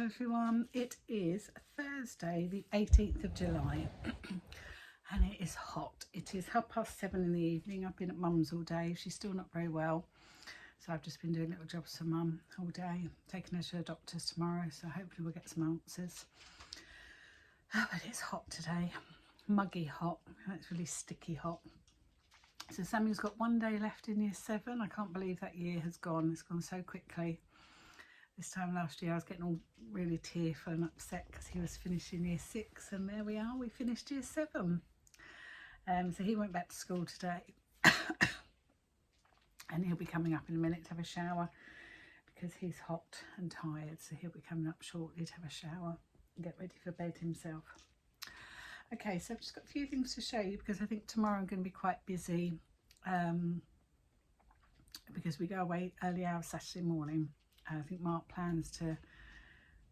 Hello everyone, it is Thursday the 18th of July and it is hot. It is 7:30 in the evening. I've been at mum's all day. She's still not very well, so I've just been doing little jobs for mum all day, taking her to the doctor's tomorrow, so hopefully we'll get some answers. But it's hot today, muggy hot, and it's really sticky hot. So Samuel's got one day left in year 7. I can't believe that year has gone. It's gone so quickly. This time last year I was getting all really tearful and upset because he was finishing year 6, and there we are, we finished year 7. So he went back to school today and he'll be coming up in a minute to have a shower because he's hot and tired, so he'll be coming up shortly to have a shower and get ready for bed himself. Okay, so I've just got a few things to show you because I think tomorrow I'm going to be quite busy because we go away early hours Saturday morning. I think Mark plans to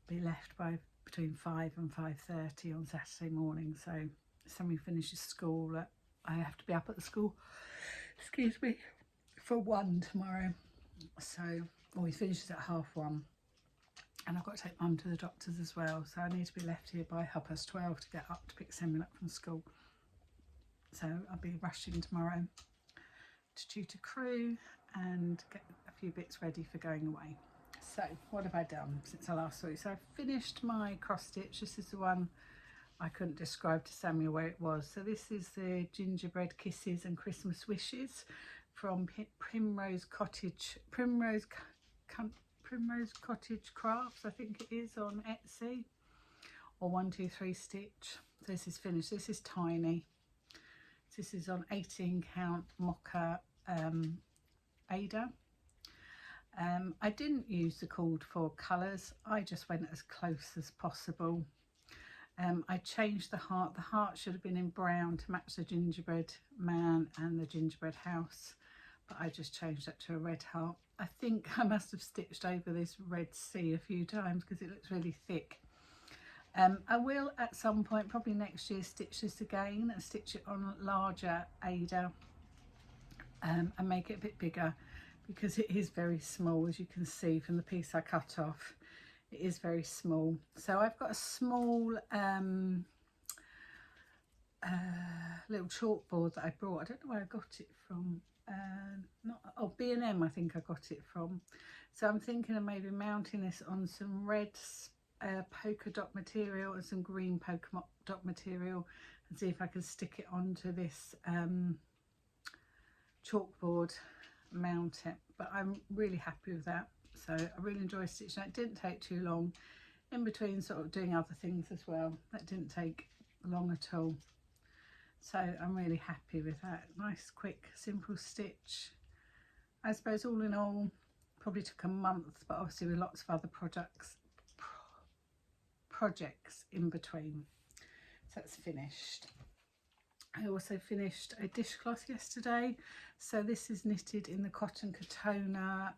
be left by between 5 and 5:30 on Saturday morning, so somebody finishes school, I have to be up at the school, excuse me, for 1 tomorrow. So, well, he finishes at 1:30, and I've got to take mum to the doctor's as well, so I need to be left here by 12:30 to get up to pick Samuel up from school. So I'll be rushing tomorrow to tutor crew and get a few bits ready for going away. So what have I done since I last saw you? So I've finished my cross stitch. This is the one I couldn't describe to Samuel where it was. So this is the Gingerbread Kisses and Christmas Wishes from Primrose Cottage Crafts, I think it is, on Etsy, or 123 Stitch. So this is finished. This is tiny. This is on 18 count mocha Ada. I didn't use the called for colours, I just went as close as possible. I changed the heart. The heart should have been in brown to match the gingerbread man and the gingerbread house, but I just changed that to a red heart. I think I must have stitched over this red sea a few times because it looks really thick. I will at some point, probably next year, stitch this again and stitch it on larger Ada and make it a bit bigger, because it is very small, as you can see from the piece I cut off. It is very small. So I've got a small little chalkboard that I brought. I don't know where I got it from. B&M I think I got it from. So I'm thinking of maybe mounting this on some red polka dot material and some green polka dot material, and see if I can stick it onto this chalkboard, mount it. But I'm really happy with that, so I really enjoy stitching. It didn't take too long, in between sort of doing other things as well. That didn't take long at all, so I'm really happy with that. Nice quick simple stitch. I suppose all in all probably took a month, but obviously with lots of other projects in between. So that's finished. I also finished a dishcloth yesterday. So this is knitted in the cotton Katona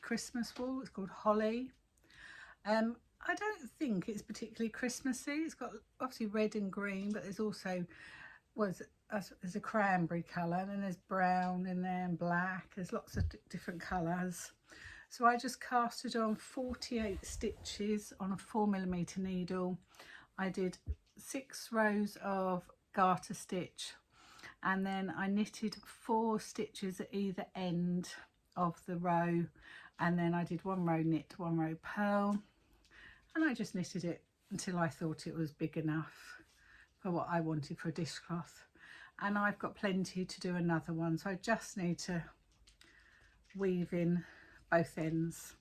Christmas wool. It's called Holly. I don't think it's particularly Christmassy. It's got obviously red and green, but there's also there's a cranberry colour, and then there's brown in there and black. There's lots of different colours. So I just casted on 48 stitches on a 4mm needle. I did 6 rows of garter stitch, and then I knitted 4 stitches at either end of the row, and then I did 1 row knit, 1 row purl, and I just knitted it until I thought it was big enough for what I wanted for a dishcloth. And I've got plenty to do another one, so I just need to weave in both ends.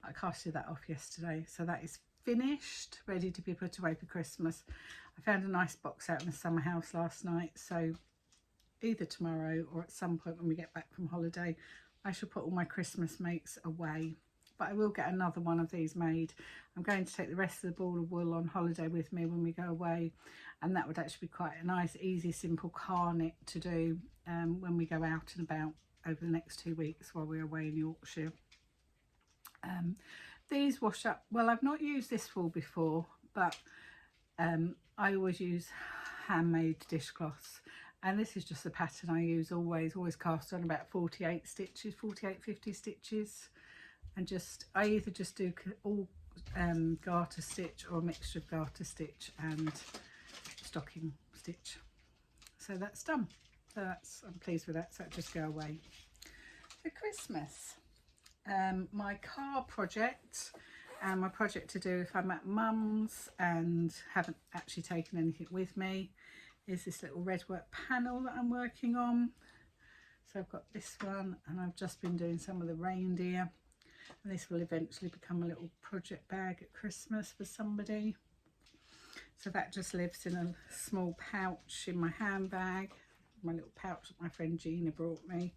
I casted that off yesterday, so that is finished, ready to be put away for Christmas. I found a nice box out in the summer house last night, so either tomorrow or at some point when we get back from holiday, I shall put all my Christmas makes away. But I will get another one of these made. I'm going to take the rest of the ball of wool on holiday with me when we go away, and that would actually be quite a nice, easy, simple car knit to do when we go out and about over the next 2 weeks while we're away in Yorkshire. These wash up well. I've not used this wool before, but I always use handmade dishcloths, and this is just the pattern I use always cast on about 48 stitches, 50 stitches, and I either just do all garter stitch or a mixture of garter stitch and stocking stitch. So that's done. So that's, I'm pleased with that. So that just go away. For Christmas, my car project and my project to do if I'm at mum's and haven't actually taken anything with me is this little red work panel that I'm working on. So I've got this one, and I've just been doing some of the reindeer, and this will eventually become a little project bag at Christmas for somebody. So that just lives in a small pouch in my handbag, my little pouch that my friend Gina brought me.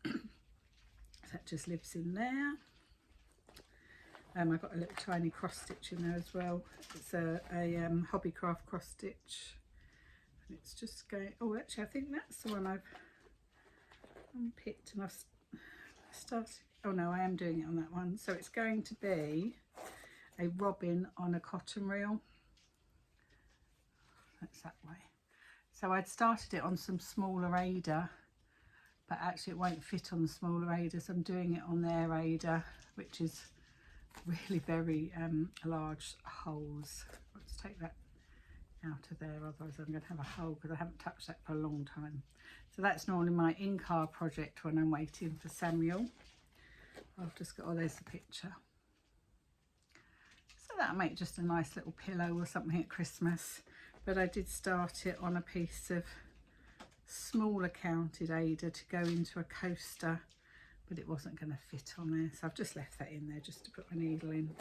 That just lives in there. I've got a little tiny cross stitch in there as well. It's a Hobbycraft cross stitch, and it's just going, oh actually I think that's the one I've unpicked and I've started, oh no, I am doing it on that one. So it's going to be a robin on a cotton reel. That's that way. So I'd started it on some smaller Ada, but actually it won't fit on the smaller Ada, so I'm doing it on their Ada, which is really very large holes. Let's take that out of there, otherwise I'm going to have a hole because I haven't touched that for a long time. So that's normally my in-car project when I'm waiting for Samuel. I've just got, oh there's the picture. So that'll make just a nice little pillow or something at Christmas. But I did start it on a piece of smaller counted Ada to go into a coaster, but it wasn't going to fit on there, so I've just left that in there just to put my needle in.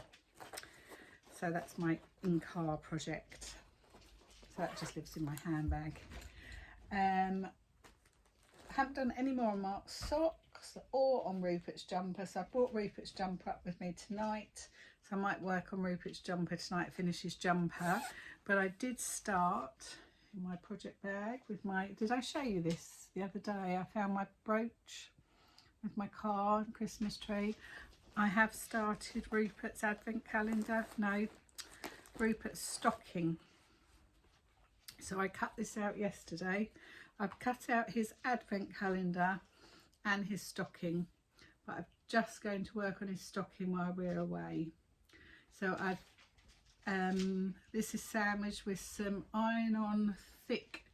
So that's my in-car project. So that just lives in my handbag. I haven't done any more on Mark's socks or on Rupert's jumper, so I brought Rupert's jumper up with me tonight, so I might work on Rupert's jumper tonight, finish his jumper. But I did start in my project bag with my, did I show you this the other day? I found my brooch with my car and Christmas tree. I have started Rupert's advent calendar, no, Rupert's stocking. So I cut this out yesterday. I've cut out his advent calendar and his stocking, but I'm just going to work on his stocking while we're away. So I've this is sandwiched with some iron-on thick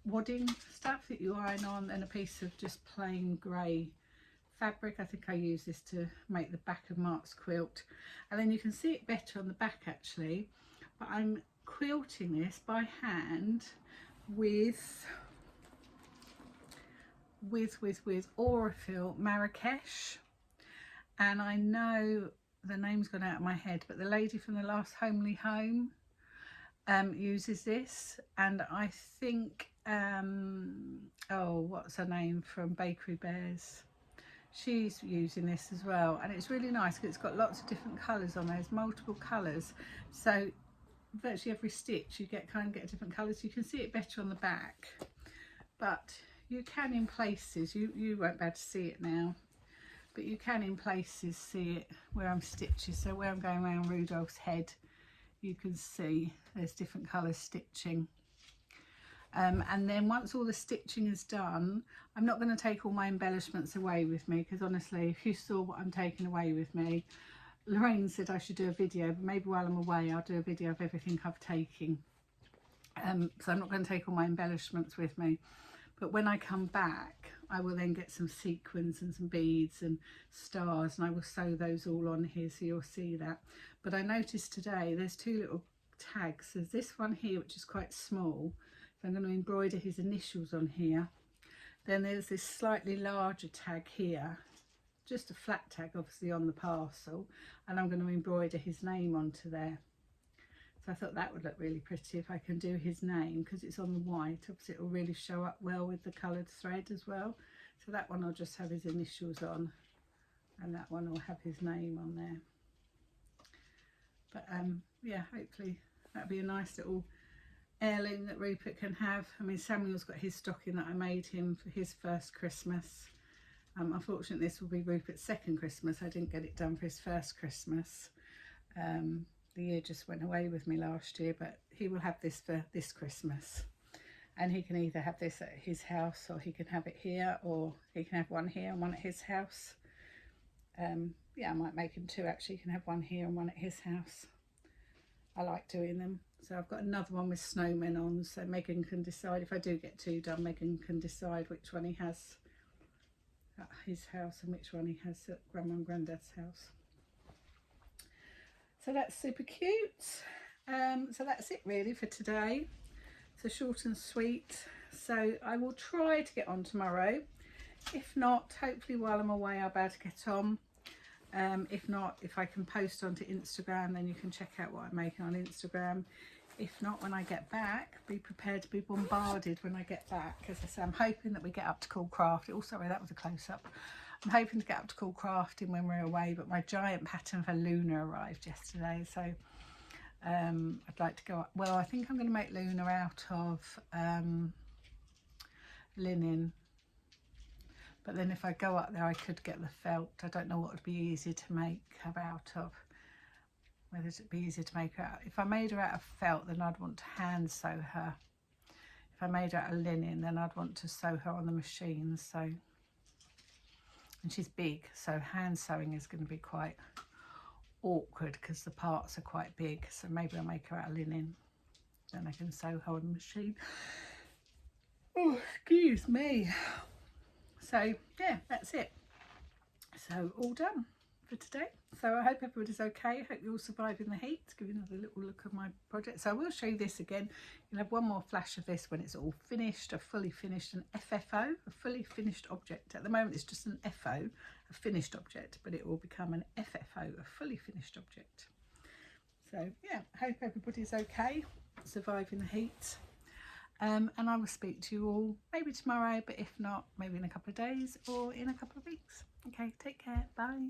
wadding stuff that you iron on, and a piece of just plain grey fabric. I think I use this to make the back of Mark's quilt, and then you can see it better on the back actually. But I'm quilting this by hand with Aurifil Marrakesh, and I know the name's gone out of my head, but the lady from the last Homely Home uses this, and I think oh, what's her name from Bakery Bears, she's using this as well, and it's really nice because it's got lots of different colours on there. There's multiple colours, so virtually every stitch you get a different colour, so you can see it better on the back. But you can in places, you won't be able to see it now, but you can in places see it where I'm stitching. So where I'm going around Rudolph's head, you can see there's different colour stitching. And then once all the stitching is done, I'm not going to take all my embellishments away with me, because honestly, if you saw what I'm taking away with me, Lorraine said I should do a video, but maybe while I'm away I'll do a video of everything I've taken. So I'm not going to take all my embellishments with me, but when I come back I will then get some sequins and some beads and stars, and I will sew those all on here so you'll see that. But I noticed today there's two little tags. There's this one here which is quite small, so I'm going to embroider his initials on here. Then there's this slightly larger tag here, just a flat tag obviously on the parcel, and I'm going to embroider his name onto there. So I thought that would look really pretty if I can do his name, because it's on the white, obviously it will really show up well with the coloured thread as well. So that one will just have his initials on, and that one will have his name on there. But yeah, hopefully that'll be a nice little heirloom that Rupert can have. I mean, Samuel's got his stocking that I made him for his first Christmas. Unfortunately this will be Rupert's second Christmas. I didn't get it done for his first Christmas. The year just went away with me last year, but he will have this for this Christmas, and he can either have this at his house or he can have it here, or he can have one here and one at his house. yeah, I might make him two actually. You can have one here and one at his house. I like doing them. So I've got another one with snowmen on, so Megan can decide, if I do get two done, Megan can decide which one he has at his house and which one he has at Grandma and Granddad's house. So that's super cute. So that's it really for today. So short and sweet. So I will try to get on tomorrow. If not, hopefully while I'm away I'll be able to get on. If not, if I can post onto Instagram, then you can check out what I'm making on Instagram. If not, when I get back, be prepared to be bombarded when I get back. As I say, I'm hoping that we get up to cool crafting. Oh, sorry, that was a close-up. I'm hoping to get up to cool crafting when we're away, but my giant pattern for Luna arrived yesterday, so I'd like to go up. Well, I think I'm going to make Luna out of linen. But then if I go up there, I could get the felt. I don't know what would be easier to make her out of. Whether it'd be easier to make her out. If I made her out of felt, then I'd want to hand sew her. If I made her out of linen, then I'd want to sew her on the machine. So, and she's big, so hand sewing is going to be quite awkward because the parts are quite big. So maybe I'll make her out of linen. Then I can sew her on the machine. Oh, excuse me. So yeah, that's it. So all done for today. So I hope everybody's okay. I hope you're all surviving the heat. Give you another little look at my project. So I will show you this again. You'll have one more flash of this when it's all finished, a fully finished, an FFO, a fully finished object. At the moment it's just an FO, a finished object, but it will become an FFO, a fully finished object. So yeah, I hope everybody's okay, surviving the heat. And I will speak to you all maybe tomorrow, but if not, maybe in a couple of days or in a couple of weeks. Okay, take care. Bye.